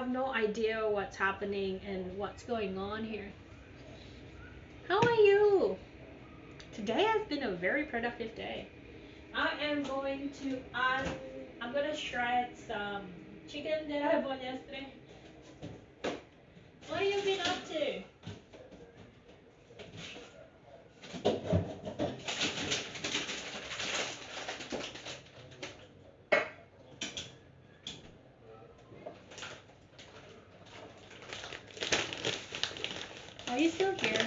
have no idea what's happening and what's going on here. How are you? Today has been a very productive day. I am going to I'm gonna shred some chicken that I bought yesterday. What have you been up to? Are you still here?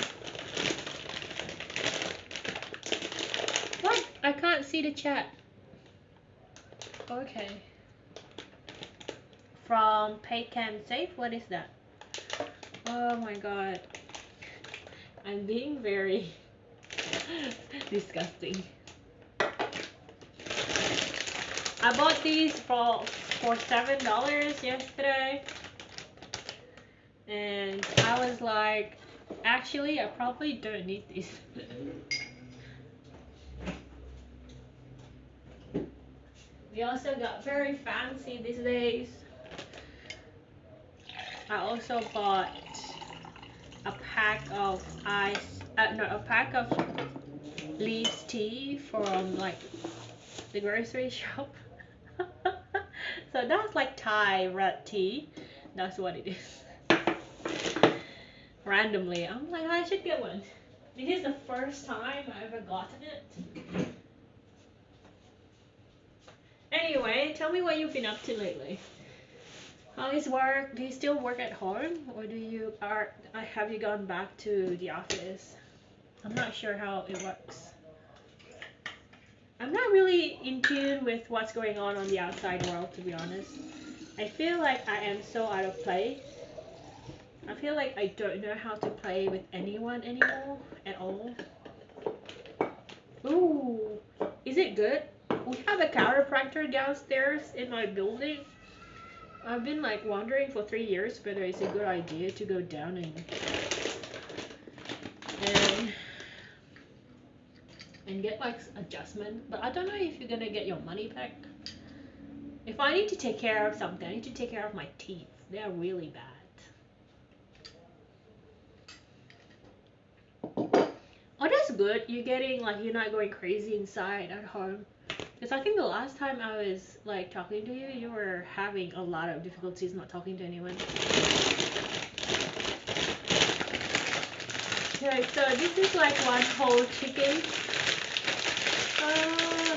What? I can't see the chat. Okay. From Paycam Safe? What is that? Oh my god. I'm being very disgusting. I bought these for $7 yesterday. And I was like, actually, I probably don't need these. We also got very fancy these days. I also bought a pack of a pack of leaves tea from like the grocery shop. So that's like Thai red tea. That's what it is. Randomly, I'm like, I should get one. This is the first time I've ever gotten it. Anyway, tell me what you've been up to lately. How is work? Do you still work at home, or have you gone back to the office? I'm not sure how it works. I'm not really in tune with what's going on the outside world, to be honest. I feel like I am so out of place. I feel like I don't know how to play with anyone anymore at all. Ooh, is it good? We have a chiropractor downstairs in my building. I've been like wondering for 3 years whether it's a good idea to go down and get like adjustment, but I don't know if you're gonna get your money back. If I need to take care of something, I need to take care of my teeth. They are really bad. Oh, that's good. You're not going crazy inside at home. Because I think the last time I was like talking to you, you were having a lot of difficulties not talking to anyone. Okay, so this is like one whole chicken.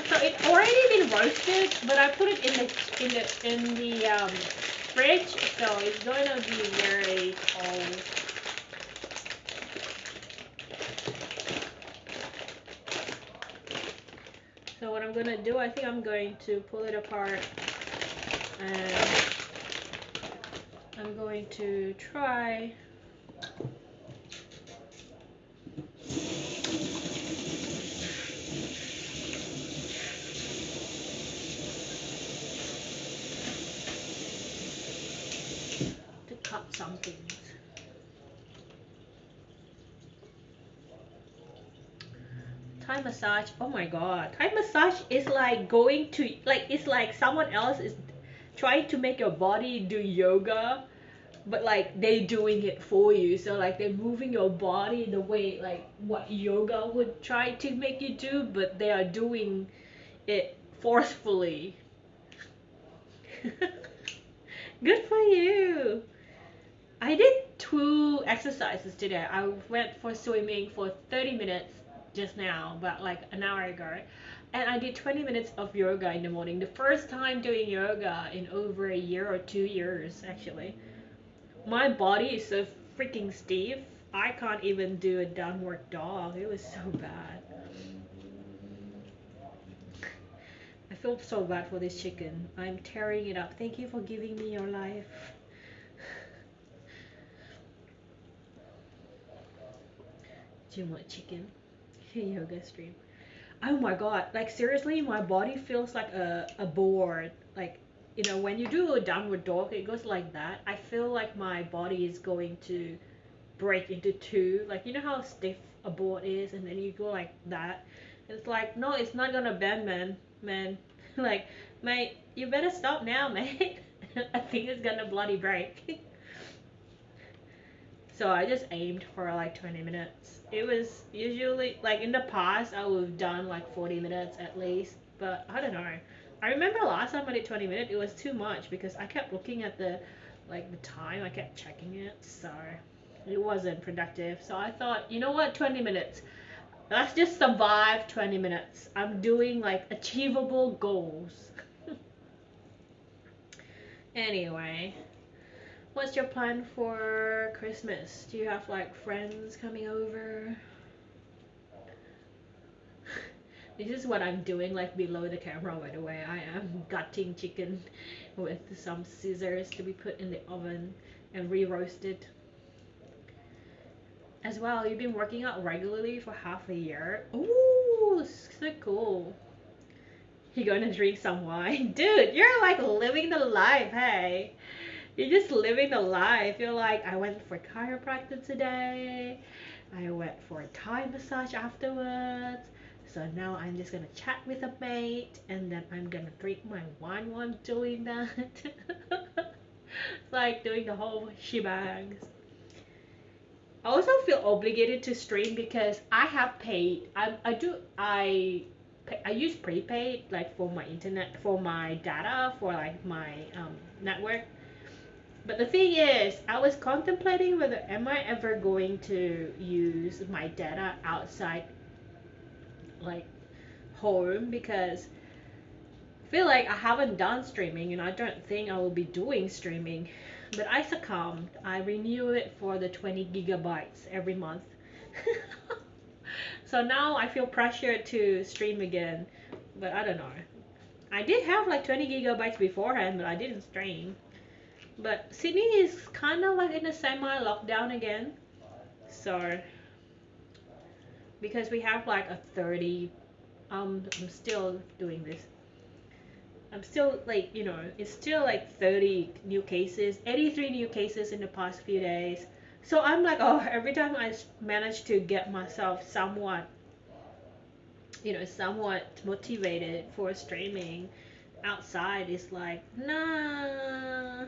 So it's already been roasted, but I put it in the fridge, so it's going to be very cold. So what I'm going to do, I think I'm going to pull it apart and I'm going to try to cut some things. Thai massage, oh my god. Thai massage is like going to, it's like someone else is trying to make your body do yoga, but like they doing it for you. So like they're moving your body the way like what yoga would try to make you do, but they are doing it forcefully. Good for you. I did 2 exercises today. I went for swimming for 30 minutes just now, about like an hour ago, and I did 20 minutes of yoga in the morning. The first time doing yoga in over a year or 2 years actually. My body is so freaking stiff. I can't even do a downward dog. It was so bad. I feel so bad for this chicken. I'm tearing it up. Thank you for giving me your life. Too much chicken. Yoga stream. Oh my god, like seriously, my body feels like a board. Like, you know, when you do a downward dog, it goes like that. I feel like my body is going to break into 2. Like, you know how stiff a board is, and then you go like that. It's like, no, it's not gonna bend, man. Like, mate, you better stop now, mate. I think it's gonna bloody break. So I just aimed for like 20 minutes. It was usually like in the past I would have done like 40 minutes at least, but I don't know. I remember last time I did 20 minutes, it was too much because I kept looking at the time, I kept checking it, so it wasn't productive. So I thought, you know what, 20 minutes. Let's just survive 20 minutes. I'm doing like achievable goals. Anyway, what's your plan for Christmas? Do you have like friends coming over? This is what I'm doing like below the camera, by the way. I am gutting chicken with some scissors to be put in the oven and re-roasted. As well, you've been working out regularly for half a year. Ooh, so cool. You gonna drink some wine? Dude, you're like living the life, hey. You're just living the life. You're like, I went for chiropractor today. I went for a Thai massage afterwards. So now I'm just gonna chat with a mate and then I'm gonna drink my wine while doing that. It's like doing the whole shebang. I also feel obligated to stream because I have paid. I use prepaid like for my internet, for my data, for like my network. But the thing is, I was contemplating whether am I ever going to use my data outside like home, because I feel like I haven't done streaming and I don't think I will be doing streaming. But I succumbed. I renew it for the 20 gigabytes every month. So now I feel pressured to stream again. But I don't know. I did have like 20 gigabytes beforehand, but I didn't stream. But Sydney is kind of like in a semi-lockdown again. So, because we have like a 30, I'm still doing this. I'm still like, it's still like 30 new cases, 83 new cases in the past few days. So I'm like, oh, every time I manage to get myself somewhat, somewhat motivated for streaming outside, it's like, nah,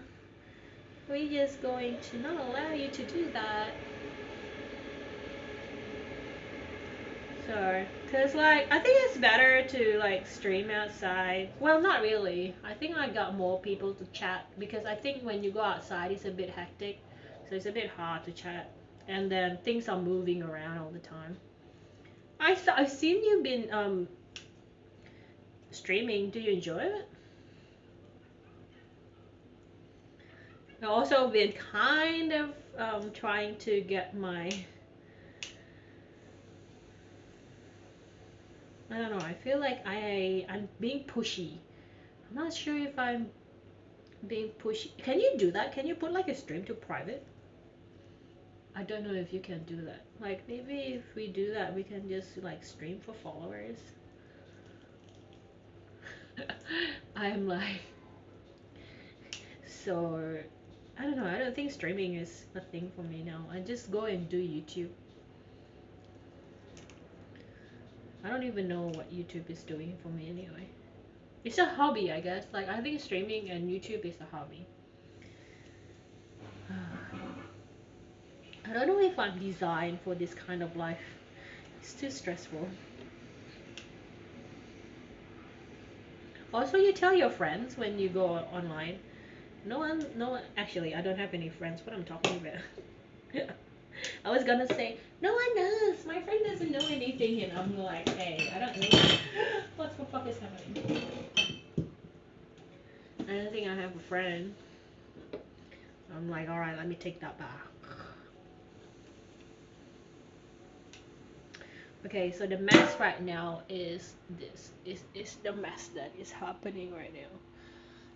we're just going to not allow you to do that. So, cause like I think it's better to like stream outside. Well, not really. I think I got more people to chat because I think when you go outside, it's a bit hectic, so it's a bit hard to chat, and then things are moving around all the time. I've seen you've been streaming. Do you enjoy it? I've also been kind of trying to get my. I don't know. I feel like I'm being pushy. I'm not sure if I'm being pushy. Can you do that? Can you put like a stream to private? I don't know if you can do that. Like maybe if we do that, we can just like stream for followers. I'm like, so I don't know. I don't think streaming is a thing for me now. I just go and do YouTube. I don't even know what YouTube is doing for me anyway. It's a hobby, I guess. Like I think streaming and YouTube is a hobby. I don't know if I'm designed for this kind of life. It's too stressful. Also, you tell your friends when you go online. No one, actually, I don't have any friends. What I'm talking about. I was gonna say, no one knows. My friend doesn't know anything, and I'm like, hey, I don't know. What the fuck is happening? I don't think I have a friend. I'm like, alright, let me take that back. Okay, so the mess right now is this. Is the mess that is happening right now.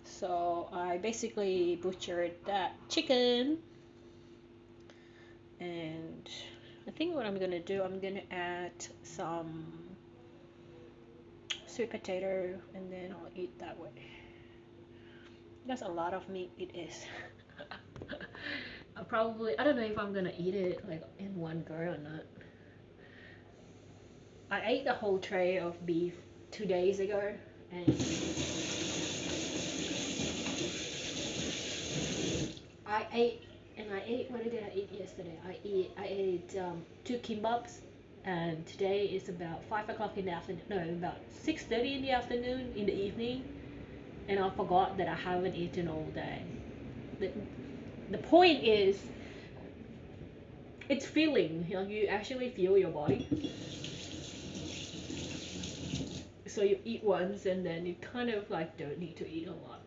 So I basically butchered that chicken. And I think what I'm gonna do, I'm gonna add some sweet potato and then I'll eat that way. That's a lot of meat, it is. I don't know if I'm gonna eat it like in one go or not. I ate the whole tray of beef 2 days ago and I ate, what did I eat yesterday? I ate 2 kimbabs, and today is about 5 o'clock in the afternoon. No, about 6:30 in the afternoon, in the evening, and I forgot that I haven't eaten all day. The, the point is, it's feeling. You know, you actually feel your body. So you eat once, and then you kind of like don't need to eat a lot.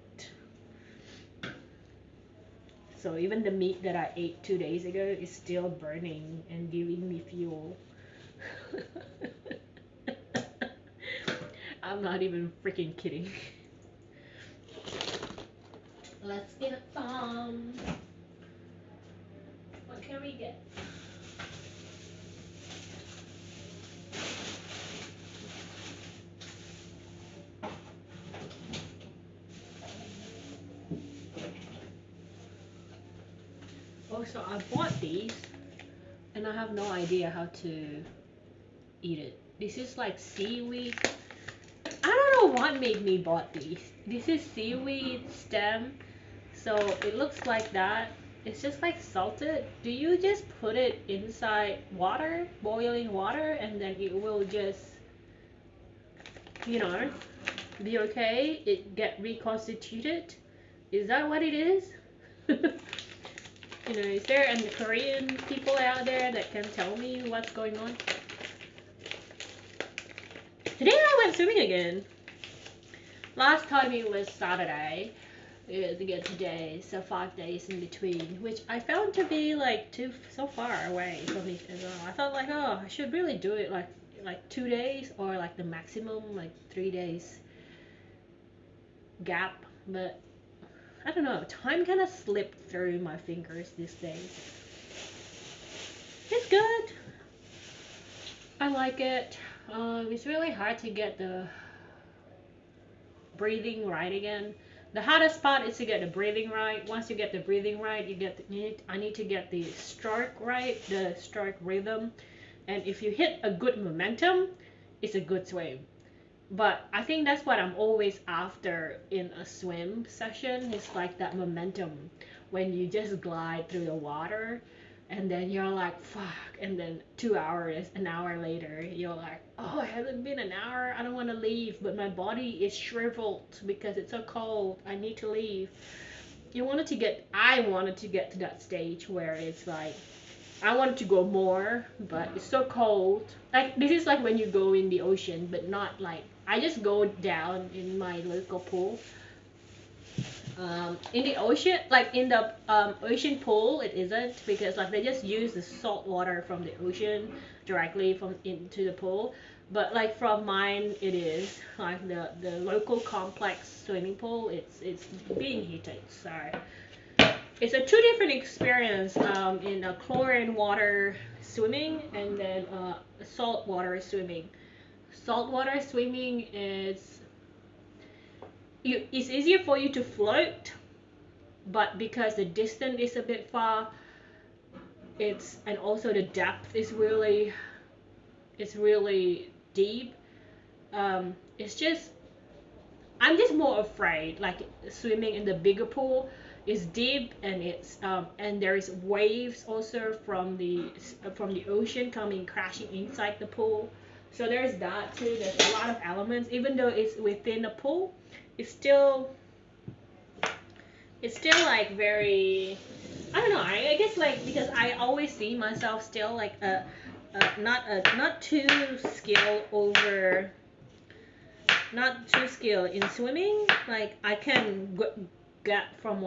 So even the meat that I ate 2 days ago is still burning and giving me fuel. I'm not even freaking kidding. Let's get some. What can we get? Oh, so I bought these, and I have no idea how to eat it. This is like seaweed. I don't know what made me bought these. This is seaweed stem, so it looks like that. It's just like salted. Do you just put it inside water, boiling water, and then it will just, you know, be okay? It get reconstituted? Is that what it is? You know, is there any Korean people out there that can tell me what's going on? Today I went swimming again. Last time it was Saturday. Again today, so 5 days in between, which I found to be like so far away from each other. I thought like, oh, I should really do it like 2 days or like the maximum like 3 days gap, but I don't know, time kind of slipped through my fingers these days. It's good. I like it. It's really hard to get the breathing right again. The hardest part is to get the breathing right. Once you get the breathing right, I need to get the stroke right, the stroke rhythm. And if you hit a good momentum, it's a good swim. But I think that's what I'm always after in a swim session. It's like that momentum when you just glide through the water, and then you're like, fuck, and then 2 hours, an hour later, you're like, oh, it hasn't been an hour, I don't want to leave, but my body is shriveled because it's so cold, I need to leave. I wanted to get to that stage where it's like, I wanted to go more, but it's so cold. Like, this is like when you go in the ocean, but not like, I just go down in my local pool. In the ocean, like in the ocean pool, it isn't, because like they just use the salt water from the ocean directly from into the pool. But like from mine, it is like the local complex swimming pool. It's being heated, so it's a two different experience in a chlorine water swimming and then salt water swimming. Salt water swimming is it's easier for you to float, but because the distance is a bit far, and also the depth is really deep. It's just, I'm just more afraid, like swimming in the bigger pool is deep, and it's and there is waves also from the ocean coming crashing inside the pool. So there's that too. There's a lot of elements. Even though it's within a pool, it's still like very, I don't know. I guess like because I always see myself still like not too skilled in swimming. Like I can get from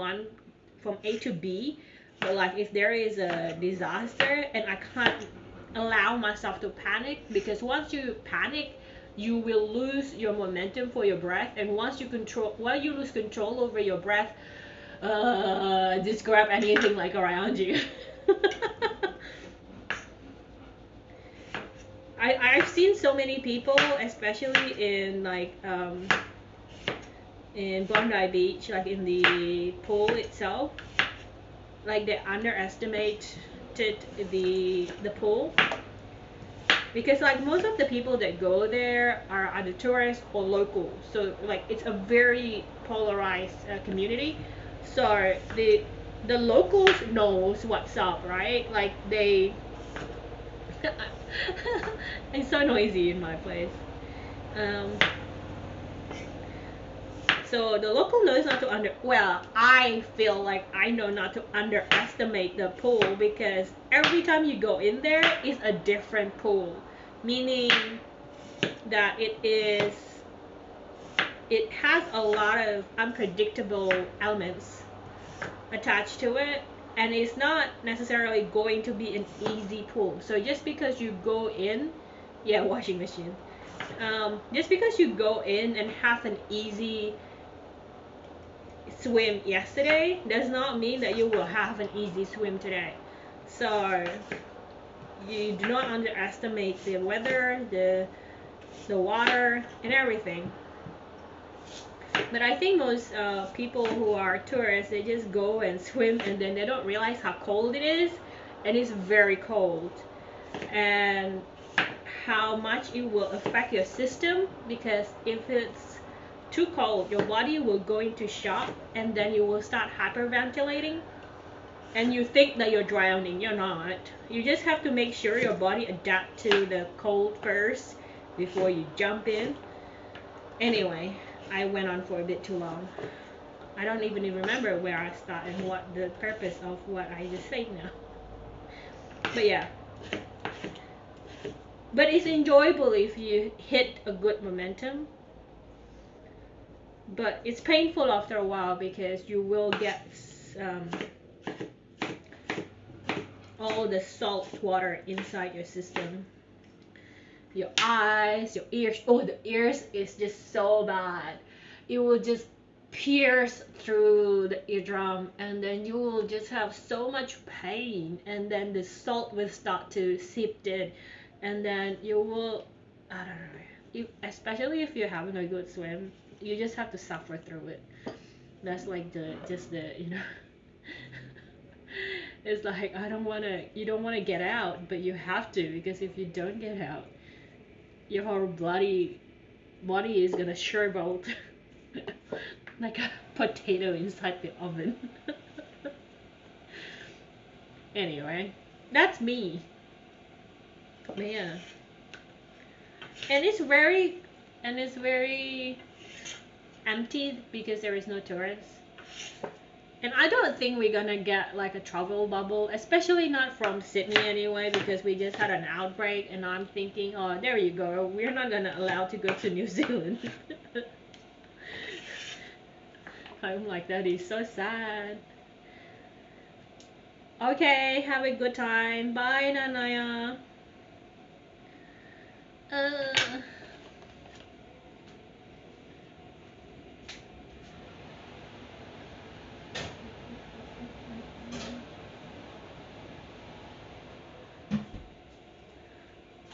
A to B, but like if there is a disaster and I can't allow myself to panic, because once you panic, you will lose your momentum for your breath, and once you lose control over your breath, just grab anything like around you. I've seen so many people, especially in like in Bondi Beach, like in the pool itself, like they underestimated the pool, because like most of the people that go there are either tourists or local, so like it's a very polarized community. So the locals knows what's up, right? Like they it's so noisy in my place. Um, so the local knows not to I feel like I know not to underestimate the pool, because every time you go in there is a different pool, meaning that it has a lot of unpredictable elements attached to it, and it's not necessarily going to be an easy pool. So just because you go in, yeah, washing machine. Just because you go in and have an easy swim yesterday does not mean that you will have an easy swim today. So you do not underestimate the weather, the water, and everything. But I think most people who are tourists, they just go and swim and then they don't realize how cold it is, and it's very cold, and how much it will affect your system, because if it's too cold, your body will go into shock, and then you will start hyperventilating, and you think that you're drowning. You're not. You just have to make sure your body adapt to the cold first before you jump in. Anyway, I went on for a bit too long. I don't even remember where I started and what the purpose of what I just said now. But yeah. But it's enjoyable if you hit a good momentum. But it's painful after a while, because you will get all the salt water inside your system. Your eyes, your ears. Oh, the ears is just so bad. It will just pierce through the eardrum, and then you will just have so much pain, and then the salt will start to seep in, and then you will, I don't know, especially if you're having a good swim, you just have to suffer through it. That's like the it's like, you don't want to get out, but you have to, because if you don't get out, your whole body is gonna shrivel like a potato inside the oven. Anyway, that's me. Yeah. And it's very empty because there is no tourists. And I don't think we're gonna get like a travel bubble, especially not from Sydney anyway, because we just had an outbreak, and I'm thinking, oh, there you go, we're not gonna allow to go to New Zealand. I'm like, that is so sad. Okay, have a good time. Bye, Nanaya.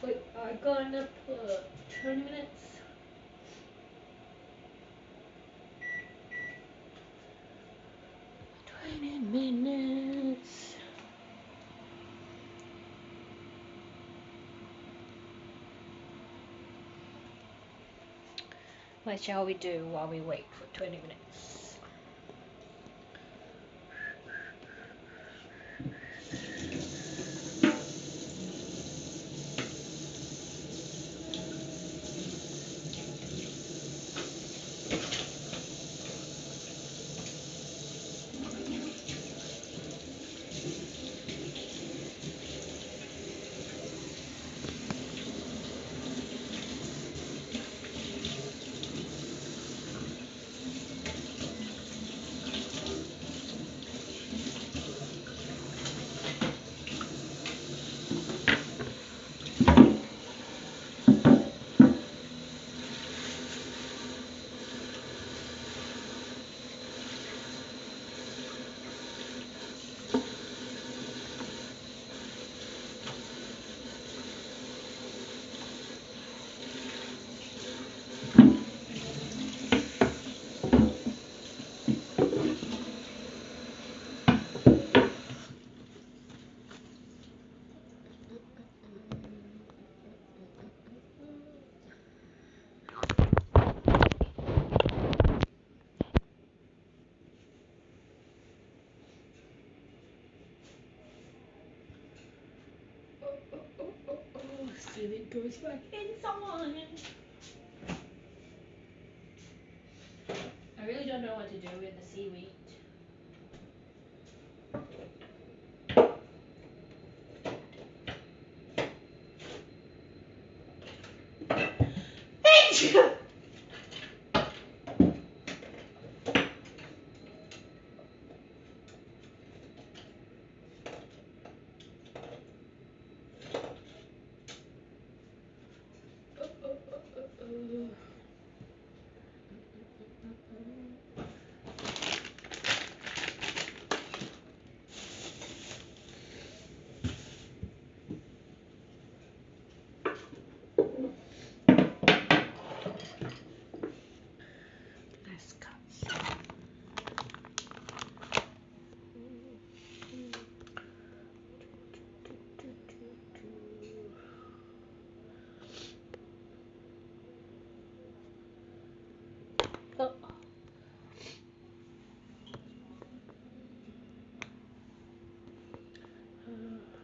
we are gonna put 20 minutes. 20 minutes. What shall we do while we wait for 20 minutes? if it goes back inside. I really don't know what to do with the seaweed. Let's cut. Oh.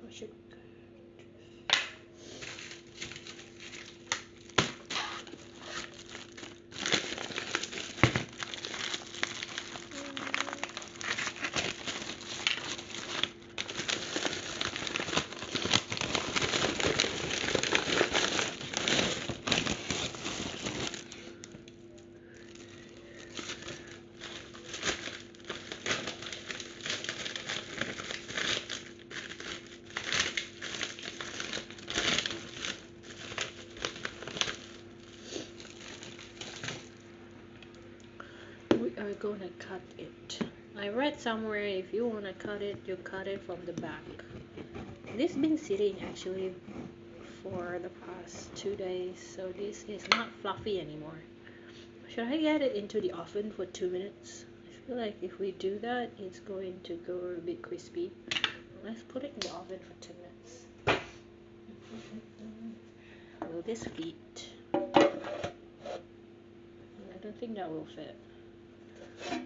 I should. We are gonna cut it. I read somewhere if you wanna cut it, you cut it from the back. This been sitting actually for the past 2 days, so this is not fluffy anymore. Should I get it into the oven for 2 minutes? I feel like if we do that, it's going to go a bit crispy. Let's put it in the oven for 2 minutes. Will this fit? I don't think that will fit. No.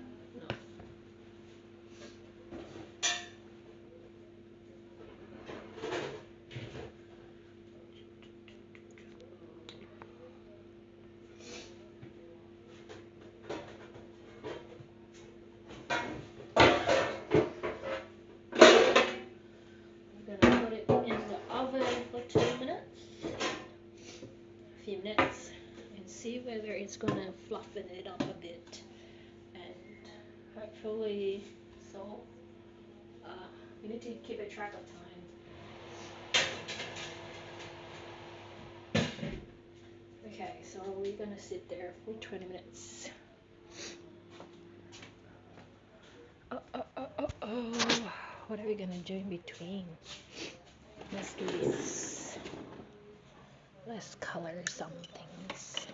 I'm gonna put it in the oven for 2 minutes. A few minutes. And see whether it's gonna fluffen it up a bit. And hopefully, so you need to keep a track of time. Okay, so we're gonna sit there for 20 minutes. Oh. What are we gonna do in between? Let's do this. Let's color some things.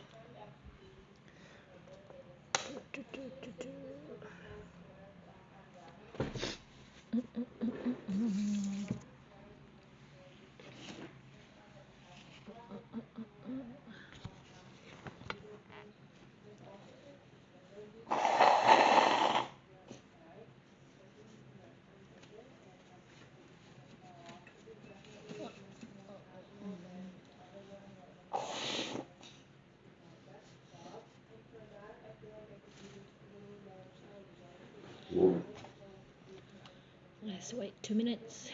Let's wait 2 minutes.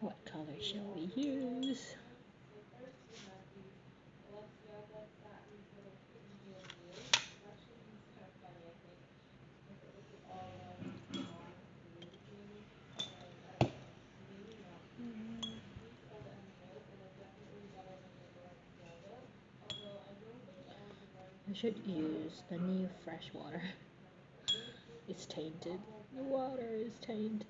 What color shall we use? I should use the new fresh water. It's tainted. The water is tainted.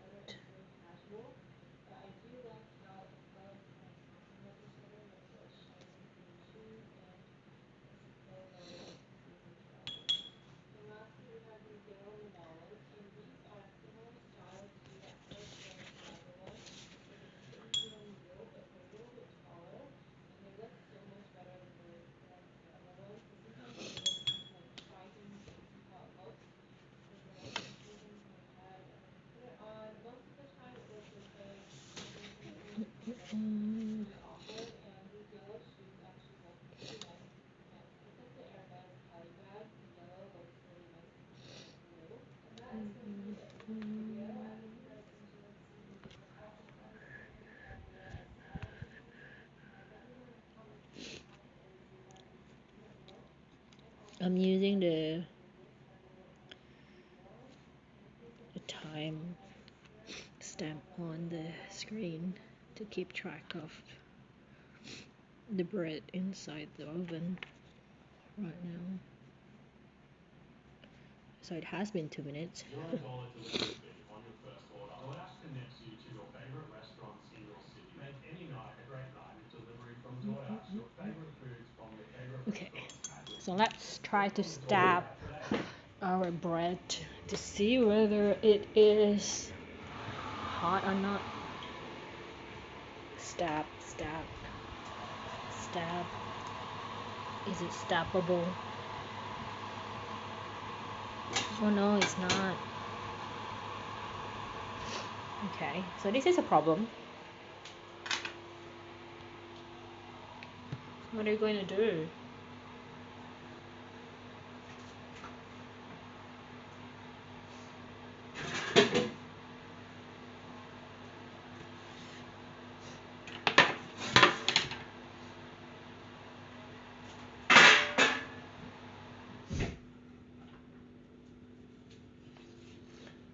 I'm using the time stamp on the screen to keep track of the bread inside the oven right now. So it has been 2 minutes. $0 delivery fee on your first order allows connects you to your favorite restaurants in your city. Make any night a great night with delivery from DoorDash. Your favorite foods from your favorite restaurants. So let's try to stab our bread to see whether it is hot or not. Stab, stab, stab. Is it stabbable? Oh no, it's not. Okay, so this is a problem. What are you going to do?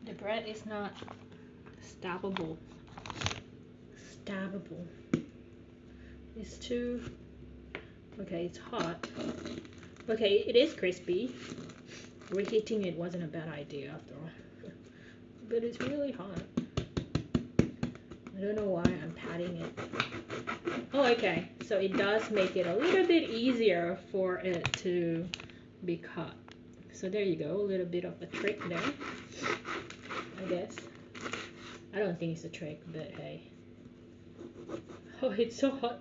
The bread is not stabbable. Stabbable. It's too... Okay, it's hot. Okay, it is crispy. Reheating it wasn't a bad idea after all. But it's really hot. I don't know why I'm patting it. Oh, okay. So it does make it a little bit easier for it to be cut. So there you go. A little bit of a trick there, I guess. I don't think it's a trick, but hey. Oh, it's so hot.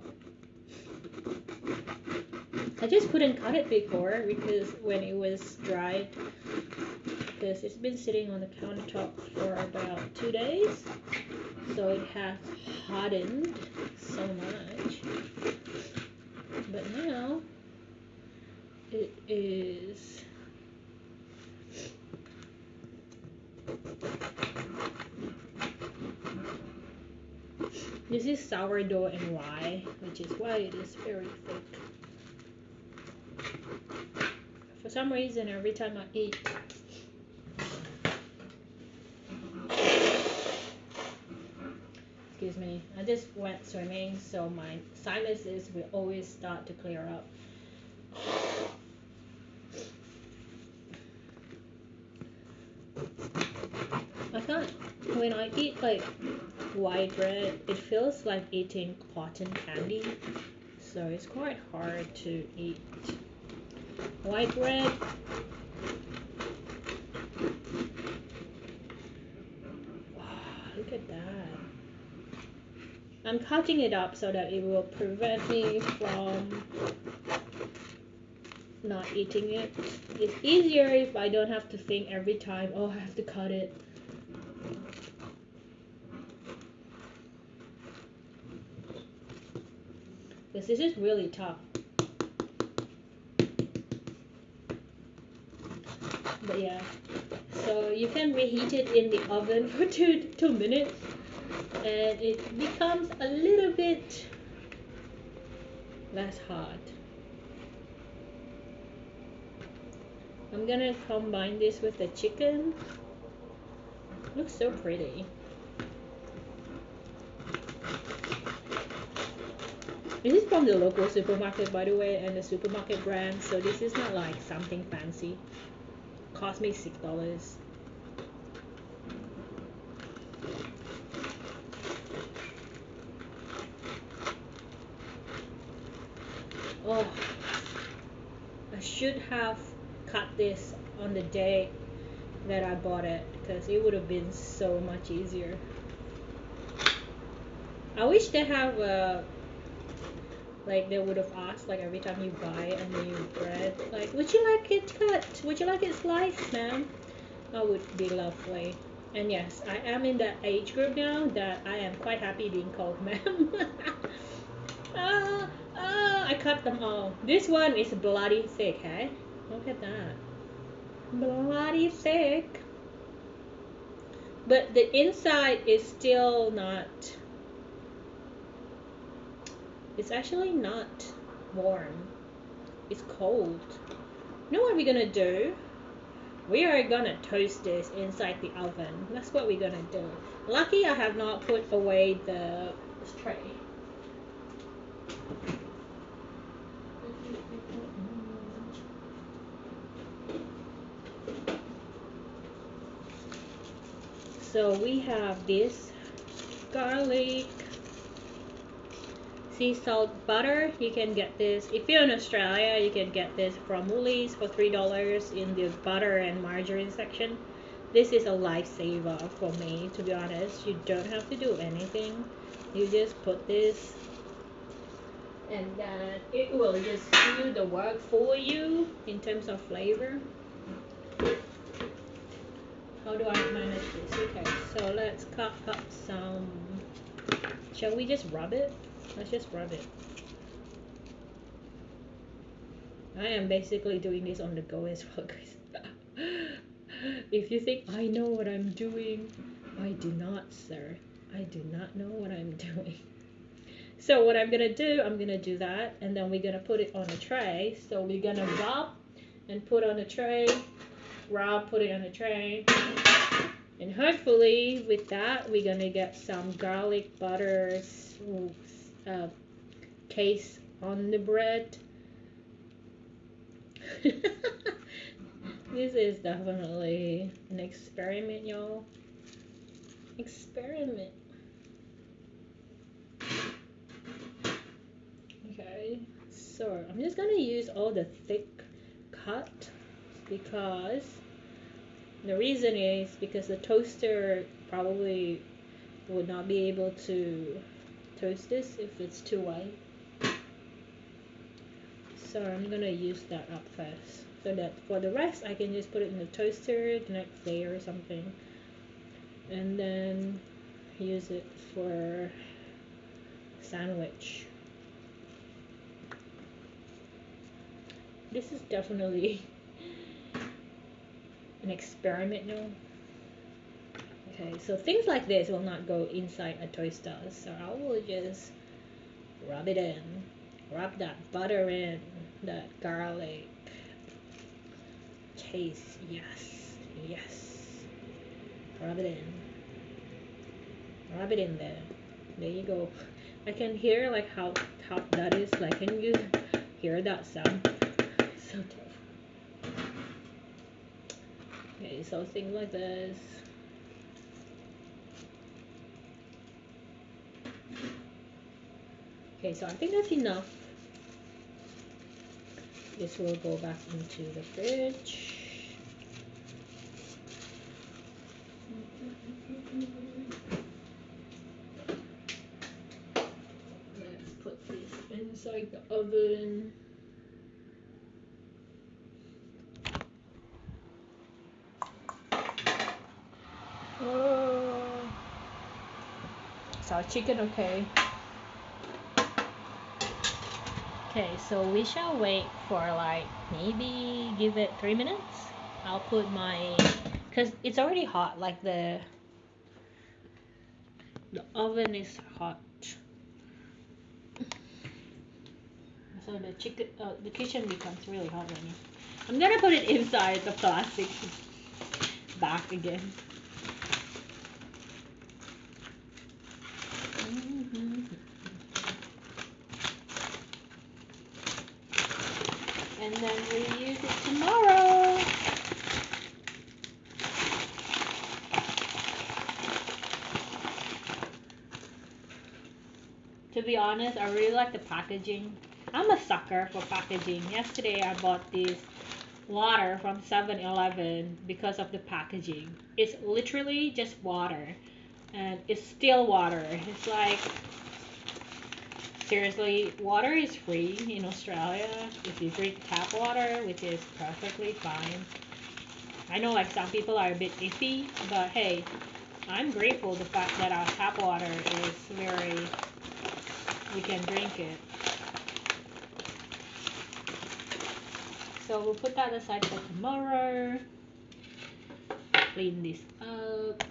I just couldn't cut it before because when it was dried, because it's been sitting on the countertop for about 2 days, so it has hardened so much. But now it is this is sourdough and rye, which is why it is very thick. For some reason, every time I eat, excuse me, I just went swimming, so my sinuses will always start to clear up. I can't, when I eat like white bread, it feels like eating cotton candy, so it's quite hard to eat white bread. Wow, look at that. I'm cutting it up so that it will prevent me from not eating it. It's easier if I don't have to think every time, oh, I have to cut it. Because this is really tough. But yeah, so you can reheat it in the oven for two minutes and it becomes a little bit less hot. I'm gonna combine this with the chicken. Looks so pretty. This is from the local supermarket, by the way, and the supermarket brand, so this is not like something fancy. Cost me $6. Oh, I should have cut this on the day that I bought it because it would have been so much easier. I wish they have like they would have asked like every time you buy a new bread, like, would you like it cut? Would you like it sliced, ma'am? That would be lovely. And yes, I am in that age group now that I am quite happy being called ma'am. I cut them all. This one is bloody thick, hey? Look at that. Bloody thick. But the inside is still not... It's actually not warm. It's cold. You know what we're gonna do? We are gonna toast this inside the oven. That's what we're gonna do. Lucky I have not put away the tray. So we have this garlic, sea salt butter. You can get this if you're in Australia. You can get this from Woolies for $3 in the butter and margarine section. This is a lifesaver for me, to be honest. You don't have to do anything. You just put this and then it will just do the work for you in terms of flavor. How do I manage this? Okay, so let's cut up some. Shall we just rub it? Let's just rub it. I am basically doing this on the go as well, guys. If you think I know what I'm doing, I do not, sir. I do not know what I'm doing. So what I'm gonna do, I'm gonna do that, and then we're gonna put it on a tray. So we're gonna rub and put on a tray, rub, put it on a tray, and hopefully with that we're gonna get some garlic butter taste on the bread. This is definitely an experiment, y'all. Experiment. Okay, so I'm just gonna use all the thick cut because the reason is because the toaster probably would not be able to toast this if it's too white. So I'm gonna use that up first so that for the rest I can just put it in the toaster the next day or something and then use it for sandwich. This is definitely an experiment now. Okay, so things like this will not go inside a toaster, so I will just rub it in, rub that butter in, that garlic taste. Yes, yes, rub it in there. There you go. I can hear like how tough that is. Like, can you hear that sound? So tough. Okay, so things like this. Okay, so I think that's enough. This will go back into the fridge. Let's put this inside the oven. Oh. Is our chicken okay? Okay, so we shall wait for like maybe give it 3 minutes. I'll put my, cause it's already hot. Like the oven is hot. So the kitchen becomes really hot right now. I'm gonna put it inside the plastic bag again. And then we use it tomorrow. To be honest, I really like the packaging. I'm a sucker for packaging. Yesterday I bought this water from 7-Eleven because of the packaging. It's literally just water. And it's still water. It's like, seriously, water is free in Australia if you drink tap water, which is perfectly fine. I know like some people are a bit iffy, but hey, I'm grateful the fact that our tap water is we can drink it. So we'll put that aside for tomorrow. Clean this up.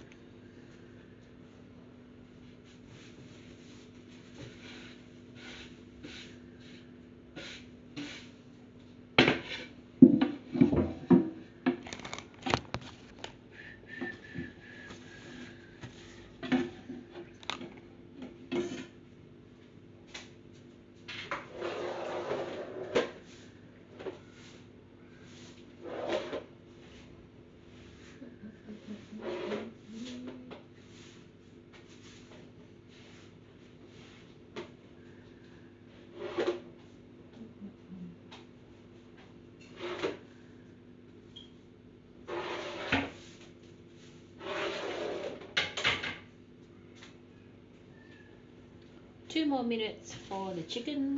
2 more minutes for the chicken.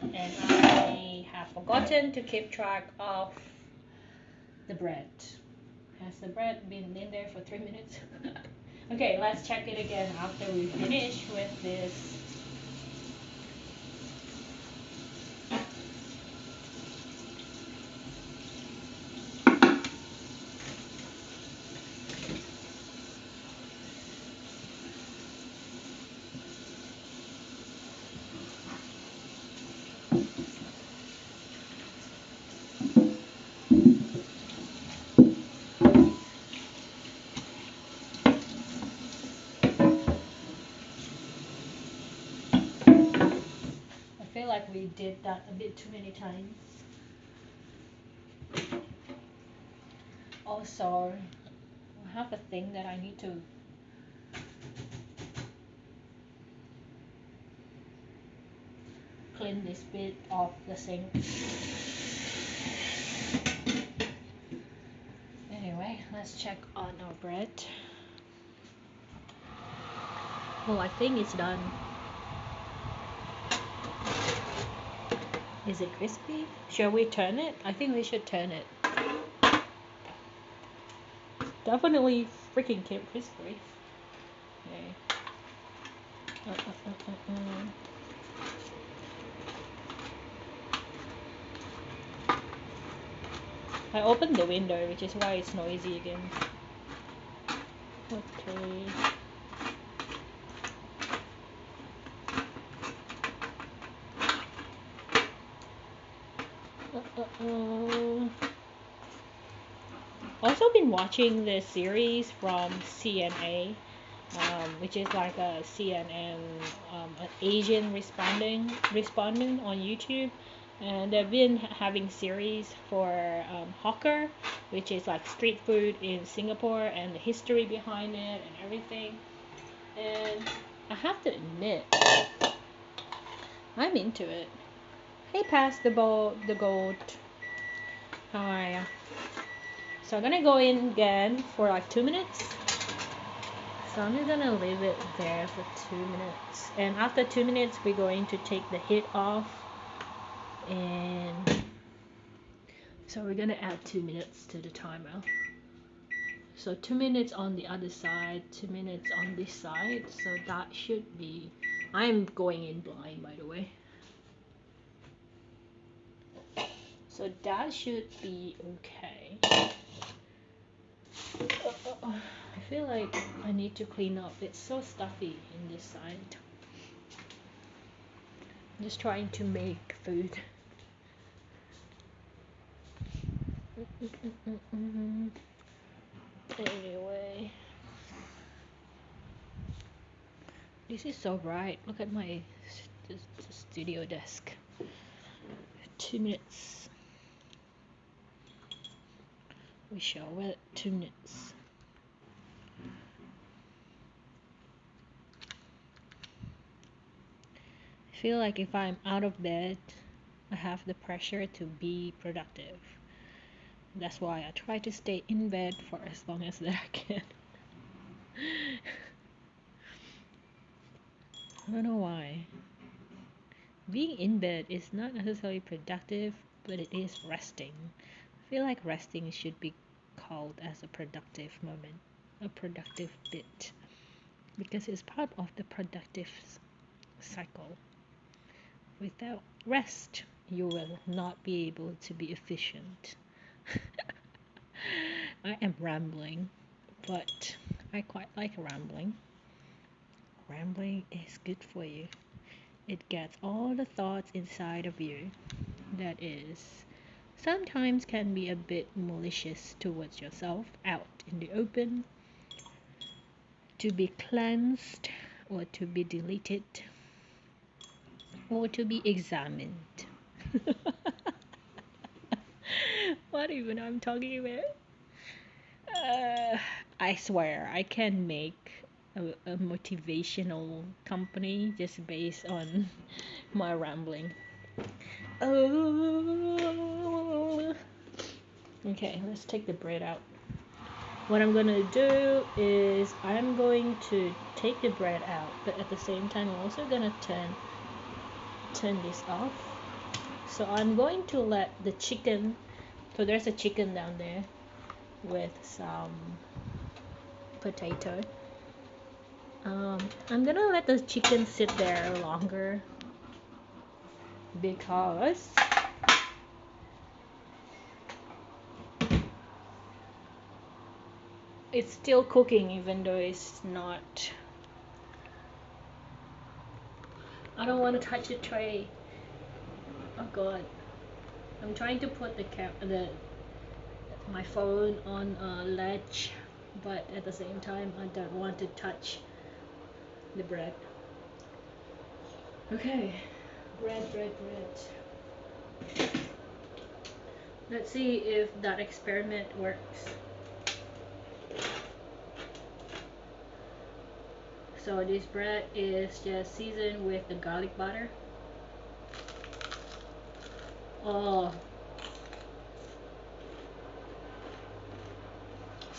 And I have forgotten to keep track of the bread. Has the bread been in there for 3 minutes? Okay, let's check it again after we finish with this. I feel like we did that a bit too many times. Also, I have a thing that I need to clean this bit of the sink. Anyway, let's check on our bread. Well, I think it's done. Is it crispy? Shall we turn it? I think we should turn it. Definitely freaking crispy. Okay. I opened the window, which is why it's noisy again. Okay. Also been watching the series from CNA, which is like a CNN, an Asian respondent on YouTube, and they've been having series for hawker, which is like street food in Singapore and the history behind it and everything. And I have to admit, I'm into it. Hey, pass the goat. How are ya? So I'm gonna go in again for like 2 minutes. So I'm just gonna leave it there for 2 minutes. And after 2 minutes, we're going to take the heat off. And so we're gonna add 2 minutes to the timer. So 2 minutes on the other side, 2 minutes on this side. So that should be, I'm going in blind by the way. So that should be okay. I feel like I need to clean up. It's so stuffy in this side. I'm just trying to make food. Anyway. This is so bright. Look at my studio desk. 2 minutes. We shall wait 2 minutes. I feel like if I'm out of bed, I have the pressure to be productive. That's why I try to stay in bed for as long as that I can. I don't know why. Being in bed is not necessarily productive, but it is resting. I feel like resting should be called as a productive moment, a productive bit, because it's part of the productive cycle. Without rest, you will not be able to be efficient. I am rambling, but I quite like rambling. Rambling is good for you. It gets all the thoughts inside of you that is sometimes can be a bit malicious towards yourself out in the open, to be cleansed or to be deleted or to be examined. What even I'm talking about? I swear I can make a motivational company just based on my rambling. Oh. Okay, let's take the bread out. what I'm gonna do is I'm going to take the bread out, but at the same time I'm also gonna turn this off. So I'm going to let the chicken, so there's a chicken down there with some potato. I'm gonna let the chicken sit there longer because it's still cooking even though it's not. I don't want to touch the tray. Oh god. I'm trying to put my phone on a ledge, but at the same time I don't want to touch the bread. Okay, bread. Let's see if that experiment works. So this bread is just seasoned with the garlic butter. Oh,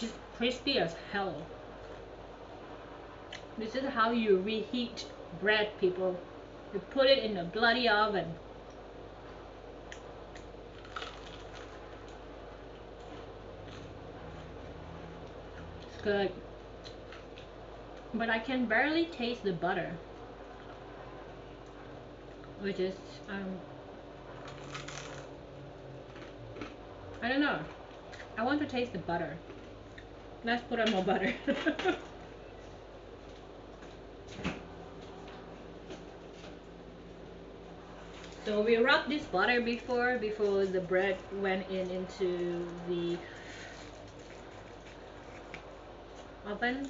it's crispy as hell. This is how you reheat bread, people. You put it in a bloody oven. It's good. But I can barely taste the butter. Which is, I don't know. I want to taste the butter. Let's put on more butter. So we rubbed this butter before the bread went into the oven.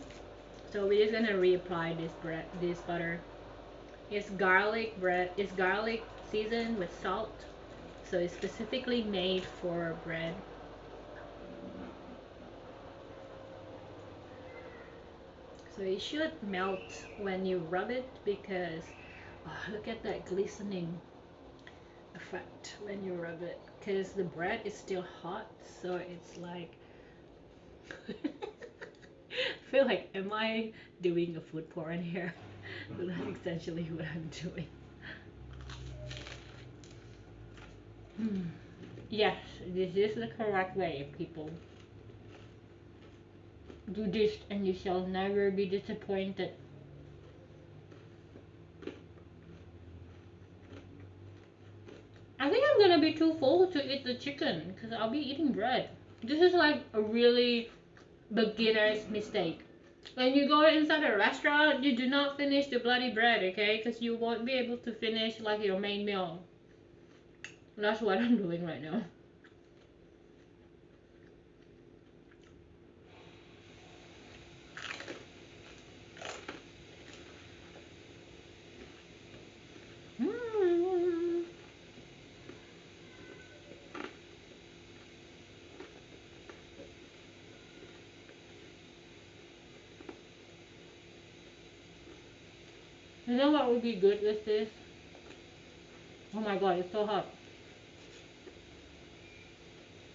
So we're just gonna reapply this butter. It's garlic bread. It's garlic seasoned with salt. So it's specifically made for bread. So it should melt when you rub it because look at that glistening effect when you rub it. Because the bread is still hot, so it's like I feel like, am I doing a food porn here? So that's essentially what I'm doing. Yes, this is the correct way, people. Do this and you shall never be disappointed. I think I'm gonna be too full to eat the chicken because I'll be eating bread. This is like a really beginner's mistake. When you go inside a restaurant, you do not finish the bloody bread, okay? Because you won't be able to finish like your main meal. That's what I'm doing right now. You know what would be good with this? Oh my god, it's so hot.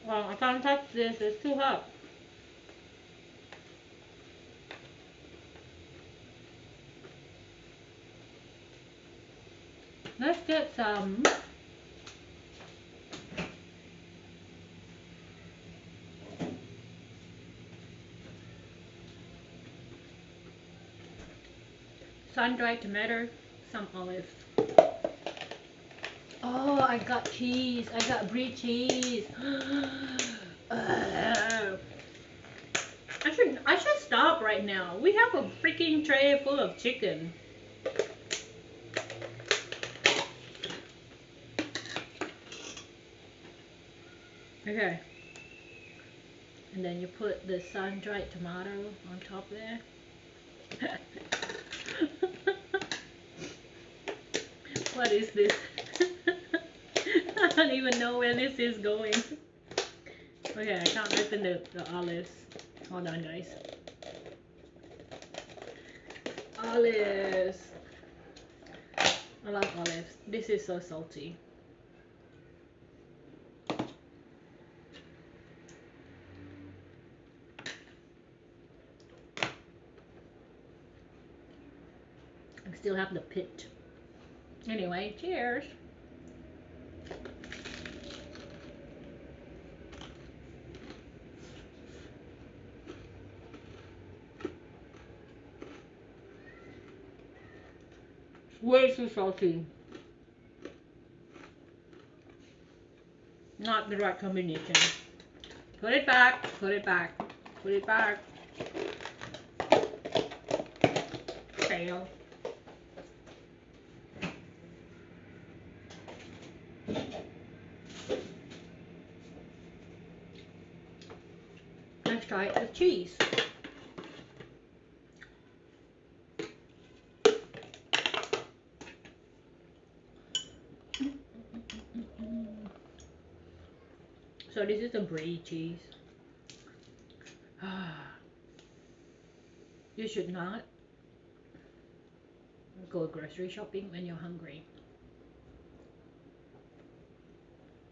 Well, I can't touch this, it's too hot. Let's get some sun-dried tomato, some olives. Oh, I got cheese. I got brie cheese. I should stop right now. We have a freaking tray full of chicken. Okay. And then you put the sun-dried tomato on top there. What is this? I don't even know where this is going. Okay, I can't open the olives. Hold on, guys. Olives. I love olives. This is so salty. I still have the pit. Anyway, cheers. Way too salty. Not the right combination. Put it back, put it back, put it back. Fail. Let's try it with cheese. So this is the brie cheese. You should not go grocery shopping when you're hungry.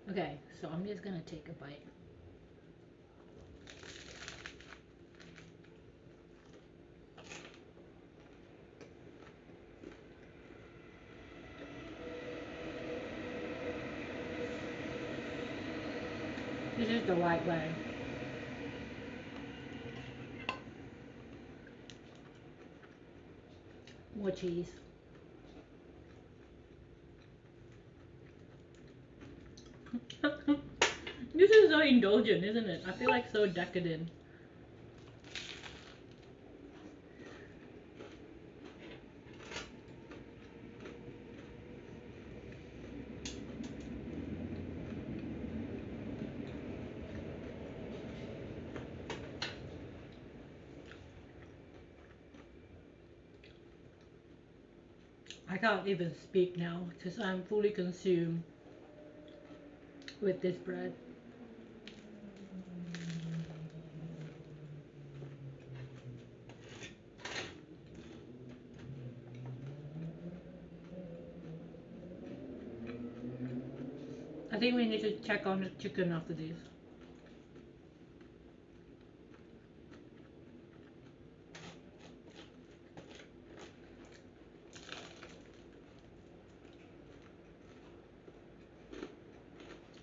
Okay, so I'm just gonna take a bite. This is the right way. More cheese. This is so indulgent, isn't it? I feel like so decadent. I can't even speak now because I'm fully consumed with this bread. I think we need to check on the chicken after this.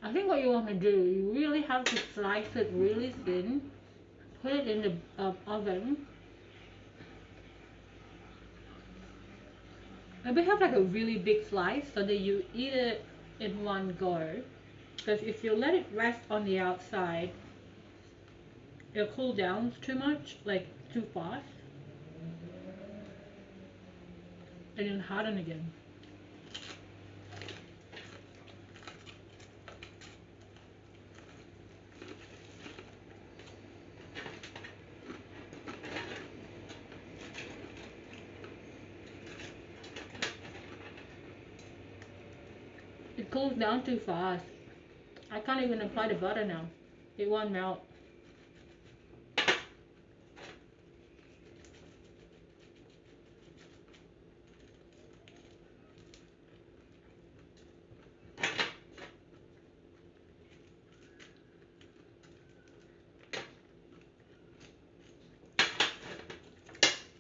I think what you want to do, you really have to slice it really thin, put it in the oven. Maybe have like a really big slice so that you eat it in one go. Because if you let it rest on the outside, it'll cool down too much, like too fast, and it'll harden again. It cools down too fast. I can't even apply the butter now. It won't melt.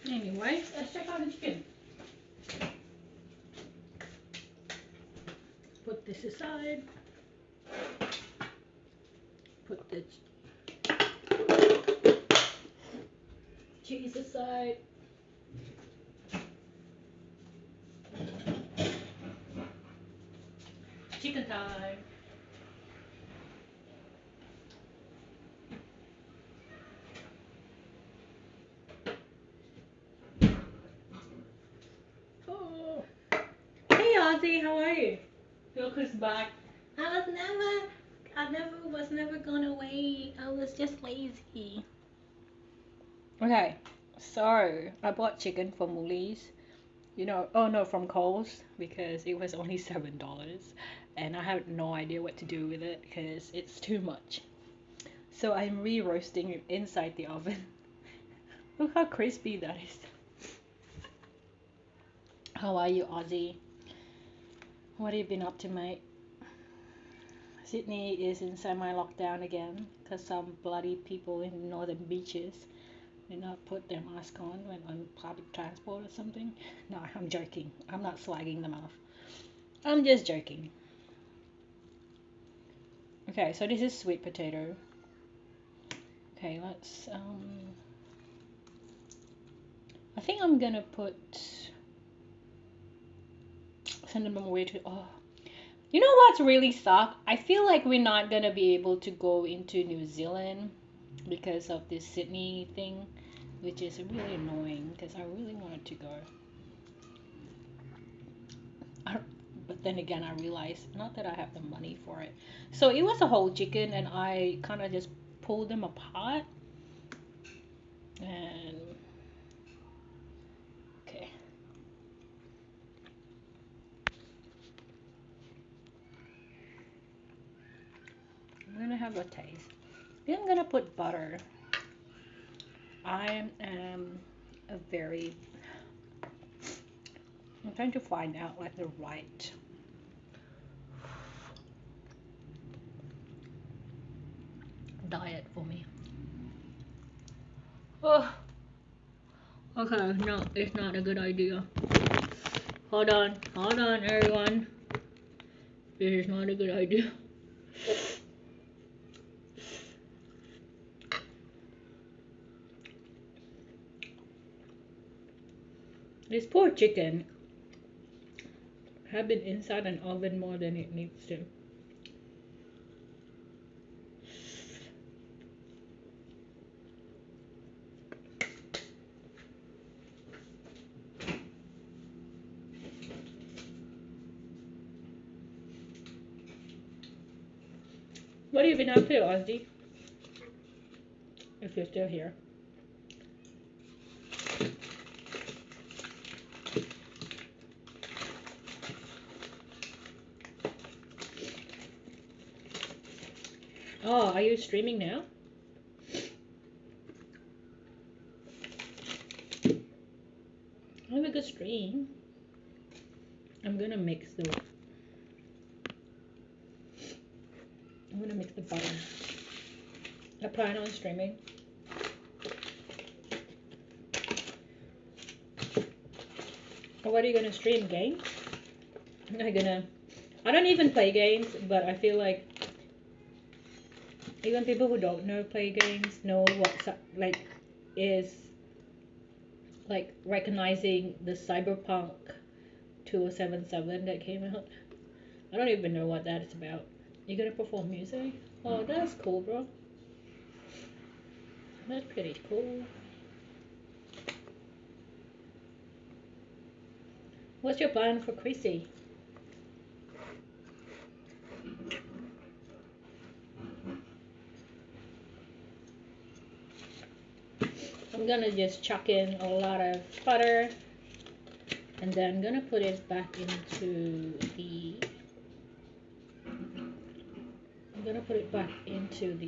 Anyway, let's check out the chicken. Put this aside. Put the cheese aside. Chicken time. Oh. Hey Ozzy, how are you? Look who's back. I was never gonna wait. I was just lazy. Okay, so I bought chicken from Woolies. You know, oh no, from Coles because it was only $7, and I have no idea what to do with it because it's too much. So I'm re-roasting it inside the oven. Look how crispy that is. How are you, Ozzy? What have you been up to, mate? Sydney is in semi-lockdown again because some bloody people in northern beaches and not put their mask on when on public transport or something. No, I'm joking. I'm not slagging them off. I'm just joking. Okay, so this is sweet potato. Okay, let's I think I'm gonna put cinnamon away to you know what's really suck? I feel like we're not gonna be able to go into New Zealand because of this Sydney thing, which is really annoying because I really wanted to go. But then again, I realized not that I have the money for it. So it was a whole chicken, and I kind of just pulled them apart. And okay, I'm gonna have a taste. Then I'm gonna put butter. I am a very I'm trying to find out like the right diet for me. Oh, okay, no, it's not a good idea. Hold on, everyone. This is not a good idea. This poor chicken have been inside an oven more than it needs to. What have you been up to, Ozzy? If you're still here. Oh, are you streaming now? Have a good stream. I'm gonna mix the butter. I plan on streaming. What are you gonna stream? Games? I don't even play games, but I feel like even people who don't know play games know what is like recognizing the Cyberpunk 2077 that came out. I don't even know what that is about. You gonna perform music? Oh, that's cool, bro. That's pretty cool. What's your plan for Chrissy? I'm gonna just chuck in a lot of butter, and then I'm gonna put it back into the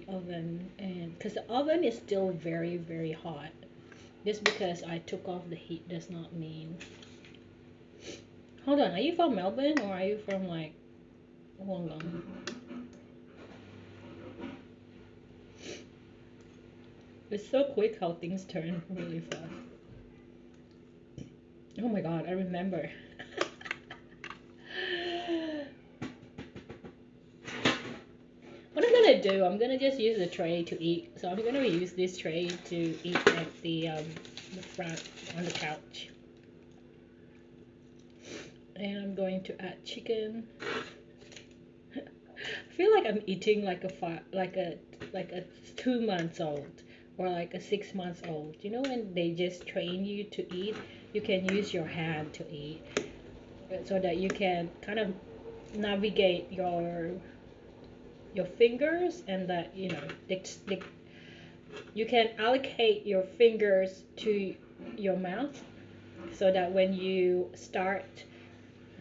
oven, and because the oven is still very, very hot. Just because I took off the heat does not mean. Hold on, are you from Melbourne or are you from like Wollongong? It's so quick how things turn really fast. Oh my god, I remember. What I'm gonna do, I'm gonna just use a tray to eat. So I'm gonna use this tray to eat at the front on the couch. And I'm going to add chicken. I feel like I'm eating like a 2 months old or like a 6 months old. You know when they just train you to eat, you can use your hand to eat, so that you can kind of navigate your fingers, and that you can allocate your fingers to your mouth, so that when you start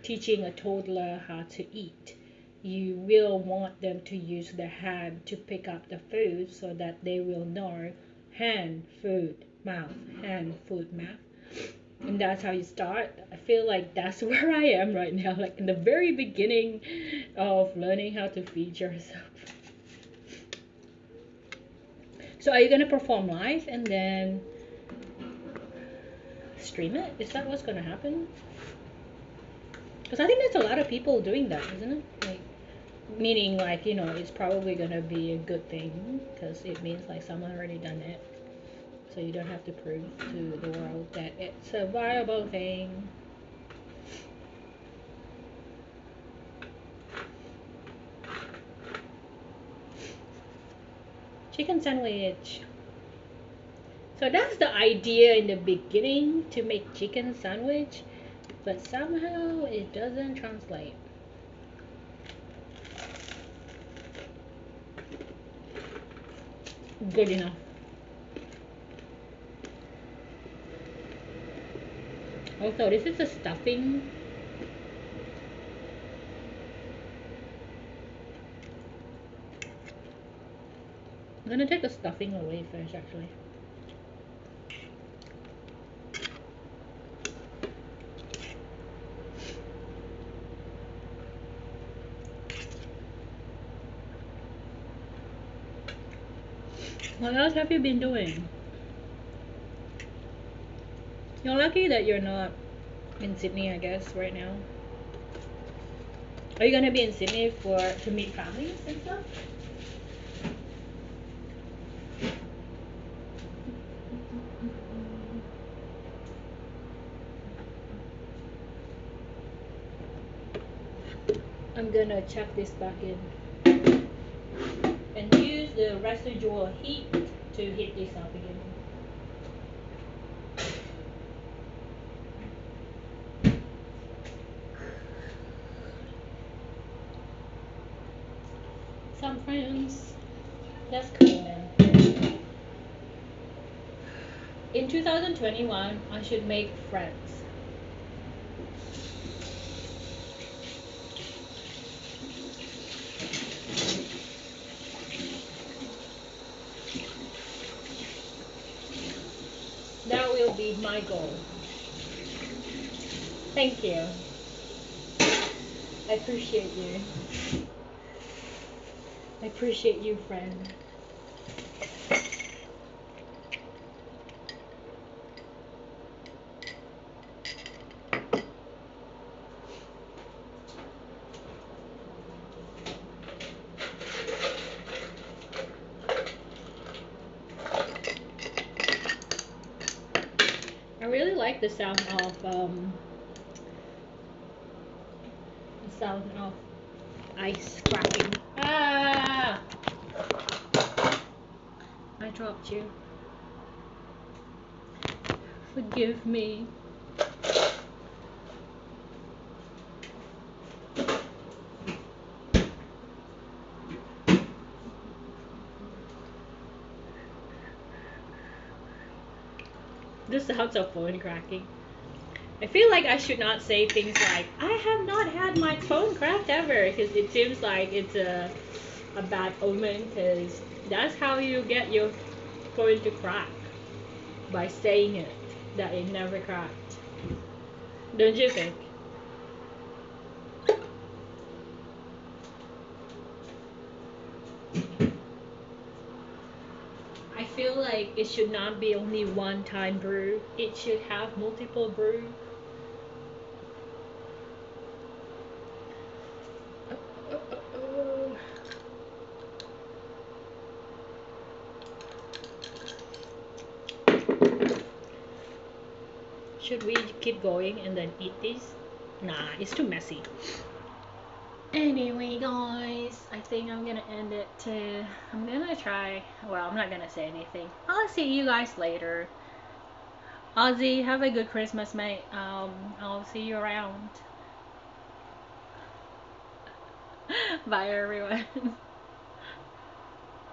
teaching a toddler how to eat, you will want them to use their hand to pick up the food, so that they will know hand, food, mouth, hand, food, mouth. And that's how you start. I feel like that's where I am right now, like in the very beginning of learning how to feed yourself. So are you gonna perform live and then stream it? Is that what's gonna happen? Because I think there's a lot of people doing that, isn't it? Like, meaning like, you know, it's probably gonna be a good thing because it means like someone already done it. So you don't have to prove to the world that it's a viable thing. Chicken sandwich. So that's the idea in the beginning, to make chicken sandwich, but somehow it doesn't translate. Good enough. Also, this is a stuffing. I'm gonna take the stuffing away first, actually. What else have you been doing? You're lucky that you're not in Sydney, I guess, right now. Are you gonna be in Sydney to meet families and stuff? I'm gonna chuck this back in and use the residual heat to heat this up again. Some friends. That's cool, man. In 2021, I should make friends. That will be my goal. Thank you. I appreciate you. I appreciate you, friend. I really like the sound of ice cracking. Ah! I dropped you. Forgive me. The sounds of phone cracking. I feel like I should not say things like, I have not had my phone cracked ever, because it seems like it's a bad omen, because that's how you get your phone to crack, by saying it, that it never cracked. Don't you think? I feel like it should not be only one time brew, it should have multiple brew. Should we keep going and then eat these? Nah, it's too messy. Anyway, guys, I think I'm gonna end it too. I'm gonna try. Well, I'm not gonna say anything. I'll see you guys later. Ozzy, have a good Christmas, mate. I'll see you around. Bye, everyone.